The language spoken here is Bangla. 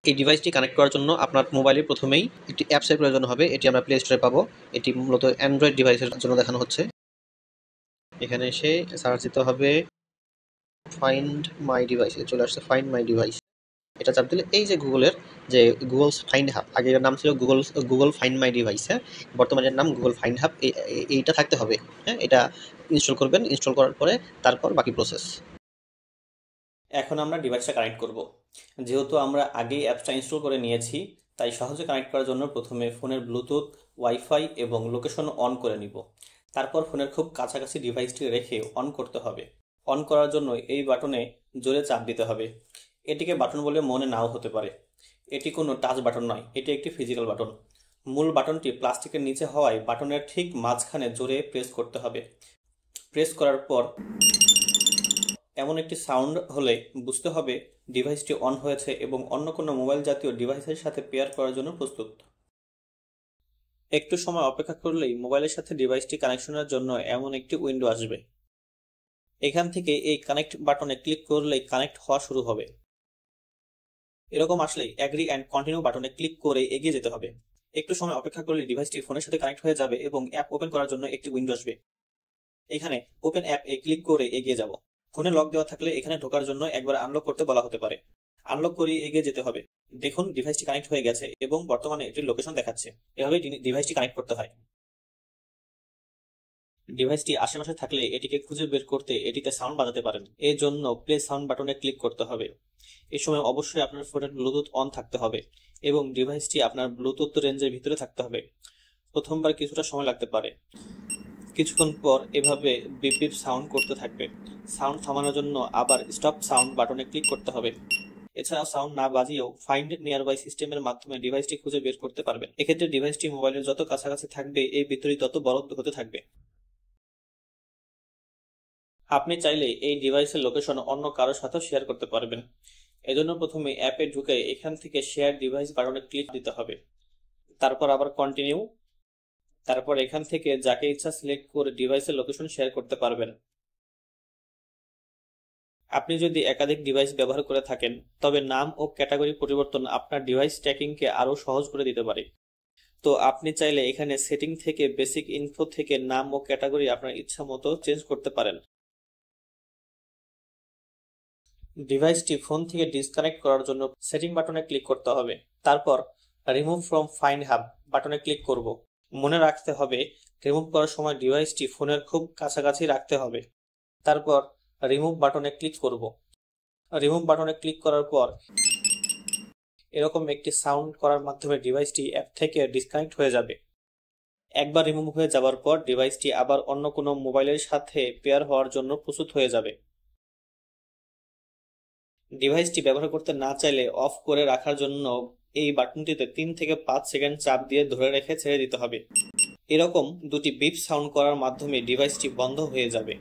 এই ডিভাইসটি কানেক্ট করার জন্য আপনার মোবাইলে প্রথমেই একটি অ্যাপসের প্রয়োজন হবে। এটি আমরা প্লে স্টোরে পাবো। এটি মূলত অ্যান্ড্রয়েড ডিভাইসের জন্য দেখানো হচ্ছে। এখানে এসে সার্চ দিতে হবে ফাইন্ড মাই ডিভাইস। চলে আসছে ফাইন্ড মাই ডিভাইস। এটা চাপ দিলে এই যে গুগলের যে গুগল ফাইন্ড হাব, আগে এর নাম ছিল গুগল ফাইন্ড মাই ডিভাইস। হ্যাঁ, বর্তমানে এর নাম গুগল ফাইন্ড হাব। এইটা থাকতে হবে। হ্যাঁ, এটা ইনস্টল করবেন। ইনস্টল করার পরে তারপর বাকি প্রসেস। এখন আমরা ডিভাইসটা কানেক্ট করব। যেহেতু আমরা আগেই অ্যাপসটা ইনস্টল করে নিয়েছি, তাই সহজে কানেক্ট করার জন্য প্রথমে ফোনের ব্লুটুথ, ওয়াইফাই এবং লোকেশন অন করে নিব। তারপর ফোনের খুব কাছাকাছি ডিভাইসটি রেখে অন করতে হবে। অন করার জন্য এই বাটনে জোরে চাপ দিতে হবে। এটিকে বাটন বলে মনে নাও হতে পারে। এটি কোনো টাচ বাটন নয়, এটি একটি ফিজিক্যাল বাটন। মূল বাটনটি প্লাস্টিকের নিচে হওয়ায় বাটনের ঠিক মাঝখানে জোরে প্রেস করতে হবে। প্রেস করার পর এমন একটি সাউন্ড হলে বুঝতে হবে ডিভাইসটি অন হয়েছে এবং অন্য কোনো মোবাইল জাতীয় ডিভাইসের সাথে পেয়ার করার জন্য প্রস্তুত। একটু সময় অপেক্ষা করলেই মোবাইলের সাথে ডিভাইসটি কানেকশনের জন্য এমন একটি উইন্ডো আসবে। এখান থেকে এই কানেক্ট বাটনে ক্লিক করলেই কানেক্ট হওয়া শুরু হবে। এরকম আসলেই অ্যাগ্রি অ্যান্ড কন্টিনিউ বাটনে ক্লিক করে এগিয়ে যেতে হবে। একটু সময় অপেক্ষা করলে ডিভাইসটি ফোনের সাথে কানেক্ট হয়ে যাবে এবং অ্যাপ ওপেন করার জন্য একটি উইন্ডো আসবে। এখানে ওপেন অ্যাপ এ ক্লিক করে এগিয়ে যাব। ফোনে লক দেওয়া থাকলে এখানে ঢোকার জন্য একবার আনলক করতে বলা হতে পারে। আনলক করে এগিয়ে যেতে হবে। দেখুন ডিভাইসটি কানেক্ট হয়ে গেছে এবং বর্তমানে এটির লোকেশন দেখাচ্ছে। এভাবে ডিভাইসটি কানেক্ট করতে হয়। ডিভাইসটি আশেপাশে থাকলে এটিকে খুঁজে বের করতে এটিতে সাউন্ড বাজাতে পারেন। এর জন্য প্লে সাউন্ড বাটনে ক্লিক করতে হবে। এই সময় অবশ্যই আপনার ফোনের ব্লুটুথ অন থাকতে হবে এবং ডিভাইসটি আপনার ব্লুটুথ রেঞ্জের ভিতরে থাকতে হবে। প্রথমবার কিছুটা সময় লাগতে পারে। কিছুক্ষণ পর এভাবে বিপ বিপ সাউন্ড করতে থাকবে। সাউন্ড থামানোর জন্য আবার স্টপ সাউন্ড বাটনে ক্লিক করতে হবে। এছাড়াও সাউন্ড না বাজিয়েও ফাইন্ড নিয়ারবাই সিস্টেমের মাধ্যমে ডিভাইসটি খুঁজে বের করতে পারবেন। এক্ষেত্রে ডিভাইসটি মোবাইলের যত কাছাকাছি থাকবে এই বিতরী তত বড় হতে থাকবে। আপনি চাইলে এই ডিভাইসের লোকেশন অন্য কারোর সাথে শেয়ার করতে পারবেন। এজন্য প্রথমে অ্যাপে ঢুকে এখান থেকে শেয়ার ডিভাইস বাটনে ক্লিক দিতে হবে। তারপর আবার কন্টিনিউ। তারপর এখান থেকে যাকে ইচ্ছা সিলেক্ট করে ডিভাইসের লোকেশন শেয়ার করতে পারবেন। আপনি যদি একাধিক ডিভাইস ব্যবহার করে থাকেন তবে নাম ও ক্যাটাগরি পরিবর্তন আপনার ডিভাইস ট্র্যাকিংকে আরো সহজ করে দিতে পারে। তো আপনি চাইলে এখানে সেটিং থেকে বেসিক ইনফো থেকে নাম ও ক্যাটাগরি আপনার ইচ্ছা মতো চেঞ্জ করতে পারেন। ডিভাইসটি ফোন থেকে ডিসকানেক্ট করার জন্য সেটিং বাটনে ক্লিক করতে হবে। তারপর রিমুভ ফ্রম ফাইন্ড হাব বাটনে ক্লিক করব। মনে রাখতে হবে রিমুভ করার সময় ডিভাইসটি ফোনের খুব কাছাকাছি রাখতে হবে। তারপর রিমুভ বাটনে ক্লিক করব। রিমুভ বাটনে ক্লিক করার পর এরকম একটি সাউন্ড করার মাধ্যমে ডিভাইসটি অ্যাপ থেকে ডিসকানেক্ট হয়ে যাবে। একবার রিমুভ হয়ে যাওয়ার পর ডিভাইসটি আবার অন্য কোনো মোবাইলের সাথে পেয়ার হওয়ার জন্য প্রস্তুত হয়ে যাবে। ডিভাইসটি ব্যবহার করতে না চাইলে অফ করে রাখার জন্য এই বাটনটিতে 3 থেকে 5 সেকেন্ড চাপ দিয়ে ধরে রেখে ছেড়ে দিতে হবে। এরকম দুটি বিপ সাউন্ড করার মাধ্যমে ডিভাইসটি বন্ধ হয়ে যাবে।